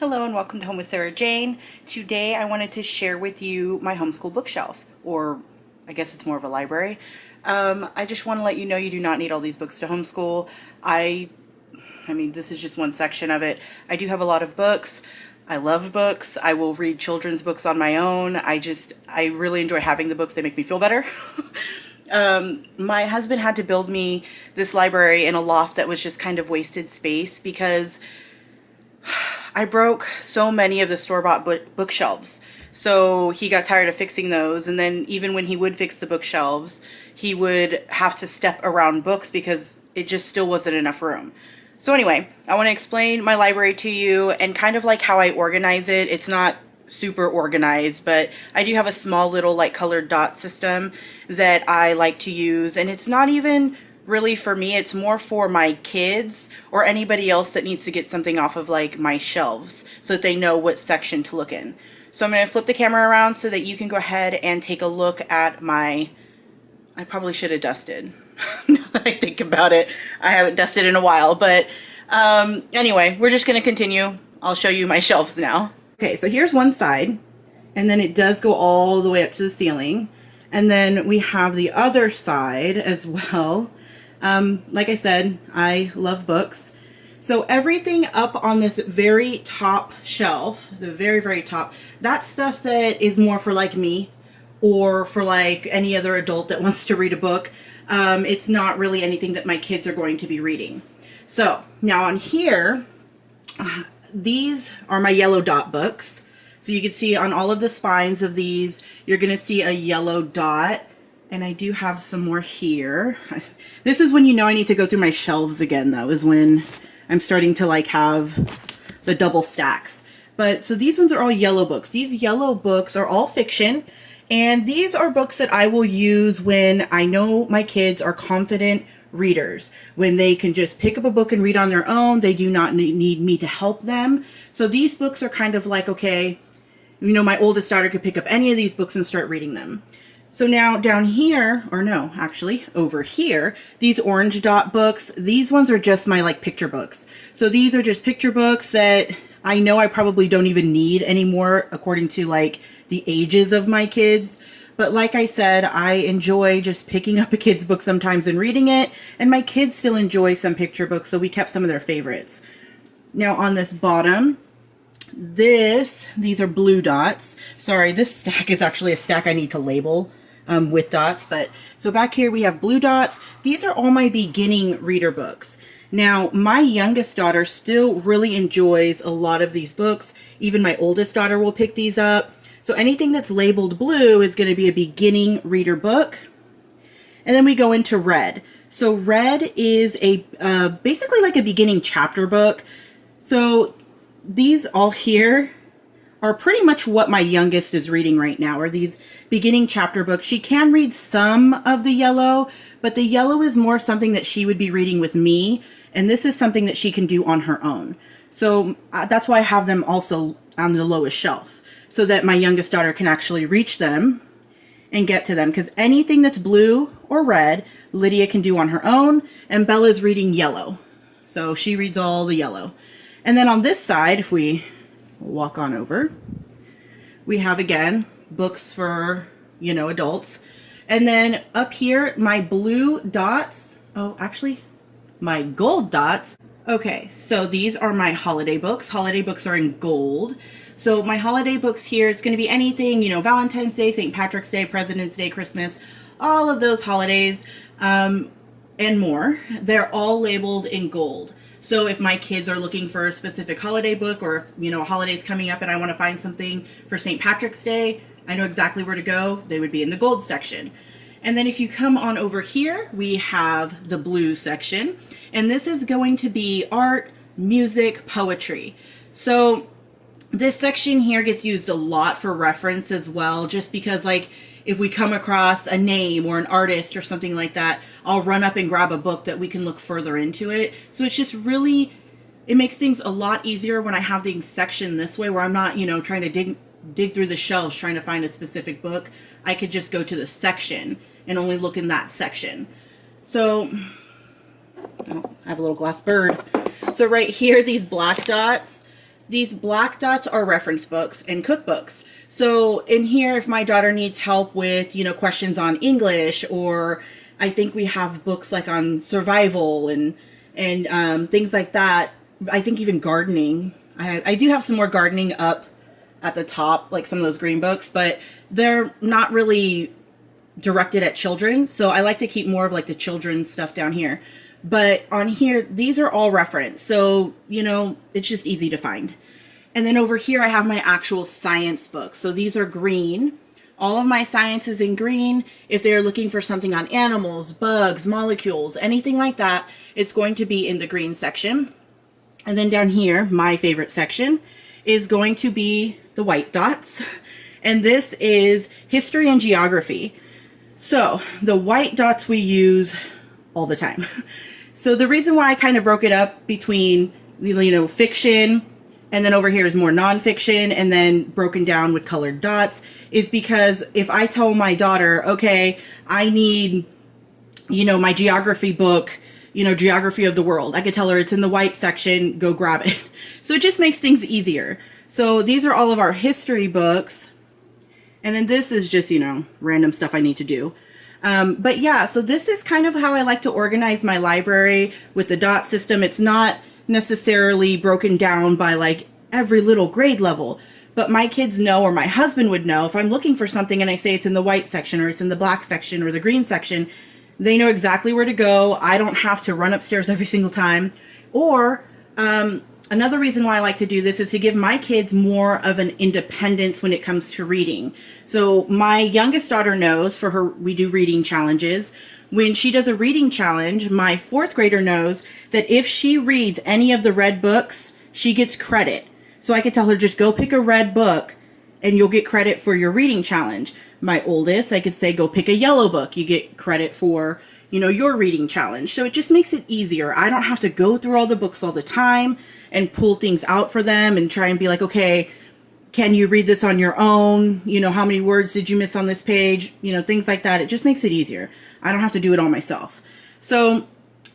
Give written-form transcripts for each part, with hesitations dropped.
Hello and welcome to Home with Sarah Jane. Today I wanted to share with you my homeschool bookshelf, or I guess it's more of a library. I just want to let you know you do not need all these books to homeschool. I mean, this is just one section of it. I do have a lot of books. I love books. I will read children's books on my own. I really enjoy having the books. They make me feel better. My husband had to build me this library in a loft that was just kind of wasted space because I broke so many of the store-bought bookshelves. So he got tired of fixing those, and then even when he would fix the bookshelves, he would have to step around books because it just still wasn't enough room. So anyway, I want to explain my library to you and kind of like how I organize it. It's not super organized, but I do have a small little like colored dot system that I like to use, and it's not even really for me, it's more for my kids or anybody else that needs to get something off of like my shelves so that they know what section to look in. So I'm going to flip the camera around so that you can go ahead and take a look at I probably should have dusted. Now that I think about it, I haven't dusted in a while, but anyway, we're just going to continue. I'll show you my shelves now. Okay, so here's one side, and then it does go all the way up to the ceiling. And then we have the other side as well. Like I said, I love books. So everything up on this very top shelf, the very, very top, that's stuff that is more for like me or for like any other adult that wants to read a book. It's not really anything that my kids are going to be reading. So now on here, these are my yellow dot books. So you can see on all of the spines of these, you're going to see a yellow dot. And I do have some more here. This is when you know I need to go through my shelves again, though, is when I'm starting to like have the double stacks. But so these ones are all yellow books. These yellow books are all fiction. And these are books that I will use when I know my kids are confident readers, when they can just pick up a book and read on their own. They do not need me to help them. So these books are kind of like, okay, you know, my oldest daughter could pick up any of these books and start reading them. So now down here, or no, actually over here, these orange dot books, these ones are just my like picture books. So these are just picture books that I know I probably don't even need anymore according to like the ages of my kids. But like I said, I enjoy just picking up a kid's book sometimes and reading it. And my kids still enjoy some picture books, so we kept some of their favorites. Now on this bottom, these are blue dots. Sorry, this stack is actually a stack I need to label with dots. But so back here we have blue dots. These are all my beginning reader books. Now my youngest daughter still really enjoys a lot of these books. Even my oldest daughter will pick these up. So anything that's labeled blue is going to be a beginning reader book. And then we go into red. So red is a basically like a beginning chapter book. So these all here are pretty much what my youngest is reading right now, are these beginning chapter books. She can read some of the yellow, but the yellow is more something that she would be reading with me, and this is something that she can do on her own. So that's why I have them also on the lowest shelf, so that my youngest daughter can actually reach them and get to them, because anything that's blue or red, Lydia can do on her own, and Bella's reading yellow. So she reads all the yellow. And then on this side, if we walk on over, we have again books for, you know, adults. And then up here, my blue dots, oh, actually my gold dots. Okay, so these are my holiday books. Holiday books are in gold. So my holiday books here, it's going to be anything, you know, Valentine's Day, St. Patrick's Day, President's Day, Christmas, all of those holidays, and more. They're all labeled in gold. So if my kids are looking for a specific holiday book, or if, you know, a holiday's coming up and I want to find something for St. Patrick's Day, I know exactly where to go. They would be in the gold section. And then if you come on over here, we have the blue section. And this is going to be art, music, poetry. So this section here gets used a lot for reference as well, just because like if we come across a name or an artist or something like that, I'll run up and grab a book that we can look further into it. So it's just really, it makes things a lot easier when I have things sectioned this way, where I'm not, you know, trying to dig through the shelves trying to find a specific book. I could just go to the section and only look in that section. So, oh, I have a little glass bird. So right here, these black dots, these black dots are reference books and cookbooks. So in here, if my daughter needs help with, you know, questions on English, or I think we have books like on survival and things like that. I think even gardening. I do have some more gardening up at the top, like some of those green books, but they're not really directed at children. So I like to keep more of like the children's stuff down here. But on here, these are all reference. So, you know, it's just easy to find. And then over here, I have my actual science books. So these are green. All of my science is in green. If they're looking for something on animals, bugs, molecules, anything like that, it's going to be in the green section. And then down here, my favorite section is going to be the white dots. And this is history and geography. So the white dots we use all the time. So the reason why I kind of broke it up between, you know, fiction, and then over here is more nonfiction, and then broken down with colored dots, is because if I tell my daughter, okay, I need, you know, my geography book, you know, geography of the world, I could tell her it's in the white section, go grab it. So it just makes things easier. So these are all of our history books. And then this is just, you know, random stuff I need to do. But yeah, so this is kind of how I like to organize my library with the dot system. It's not necessarily broken down by like every little grade level, but my kids know, or my husband would know, if I'm looking for something and I say it's in the white section or it's in the black section or the green section, they know exactly where to go. I don't have to run upstairs every single time. Or another reason why I like to do this is to give my kids more of an independence when it comes to reading. So my youngest daughter knows, for her, we do reading challenges. When she does a reading challenge, my fourth grader knows that if she reads any of the red books, she gets credit. So I could tell her, just go pick a red book and you'll get credit for your reading challenge. My oldest, I could say, go pick a yellow book. You get credit for, you know, your reading challenge. So it just makes it easier. I don't have to go through all the books all the time and pull things out for them and try and be like, okay, can you read this on your own? You know, how many words did you miss on this page? You know, things like that. It just makes it easier. I don't have to do it all myself. So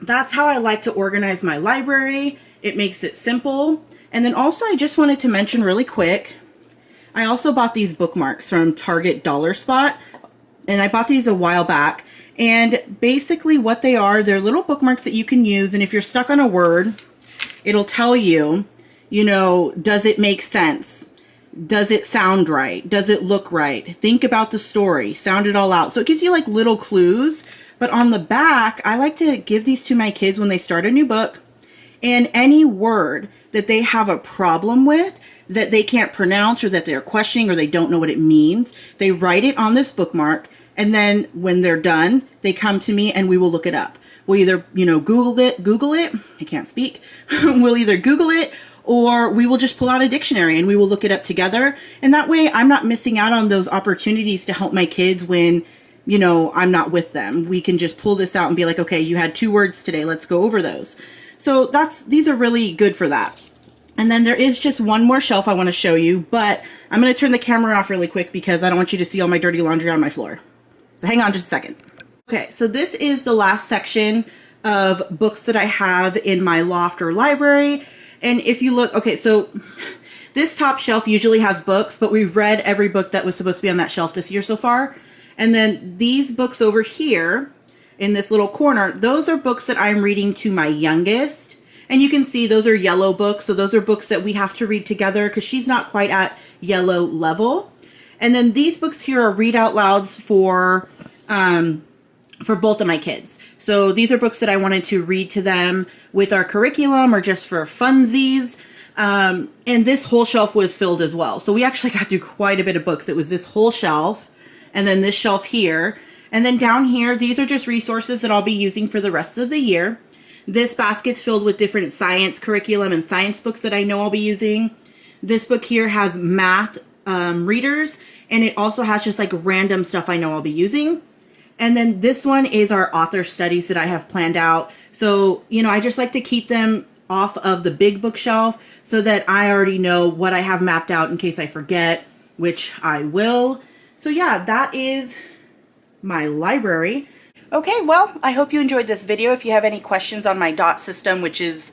that's how I like to organize my library. It makes it simple. And then also, I just wanted to mention really quick, I also bought these bookmarks from Target Dollar Spot, and I bought these a while back. And basically what they are, they're little bookmarks that you can use. And if you're stuck on a word, it'll tell you, you know, does it make sense? Does it sound right? Does it look right? Think about the story, sound it all out. So it gives you like little clues. But on the back, I like to give these to my kids when they start a new book. And any word that they have a problem with, that they can't pronounce, or that they're questioning, or they don't know what it means, they write it on this bookmark. And then when they're done, they come to me and we will look it up. We'll either, you know, Google it. I can't speak. We'll either Google it, or we will just pull out a dictionary and we will look it up together. And that way I'm not missing out on those opportunities to help my kids when, you know, I'm not with them. We can just pull this out and be like, okay, you had 2 words today. Let's go over those. So these are really good for that. And then there is just one more shelf I want to show you, but I'm going to turn the camera off really quick because I don't want you to see all my dirty laundry on my floor. So hang on just a second. Okay, so this is the last section of books that I have in my loft or library. And if you look, okay, so this top shelf usually has books, but we've read every book that was supposed to be on that shelf this year so far. And then these books over here in this little corner, those are books that I'm reading to my youngest. And you can see those are yellow books. So those are books that we have to read together because she's not quite at yellow level. And then these books here are read out louds for both of my kids. So these are books that I wanted to read to them with our curriculum or just for funsies. And this whole shelf was filled as well. So we actually got through quite a bit of books. It was this whole shelf and then this shelf here. And then down here, these are just resources that I'll be using for the rest of the year. This basket's filled with different science curriculum and science books that I know I'll be using. This book here has math readers, and it also has just like random stuff I know I'll be using. And then this one is our author studies that I have planned out. So, you know, I just like to keep them off of the big bookshelf so that I already know what I have mapped out in case I forget, which I will. So yeah, that is my library. Okay, well, I hope you enjoyed this video. If you have any questions on my dot system, which is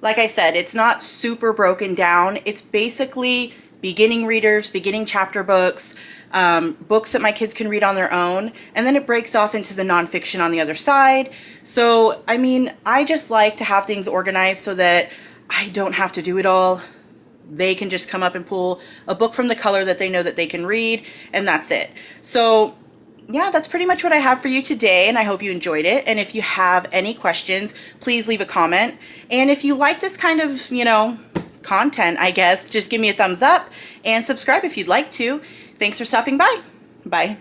Like I said, it's not super broken down. It's basically beginning readers, beginning chapter books, books that my kids can read on their own, and then it breaks off into the nonfiction on the other side. So, I mean, I just like to have things organized so that I don't have to do it all. They can just come up and pull a book from the color that they know that they can read, and that's it. So yeah, that's pretty much what I have for you today, and I hope you enjoyed it. And if you have any questions, please leave a comment. And if you like this kind of, content, I guess, just give me a thumbs up and subscribe if you'd like to. Thanks for stopping by. Bye.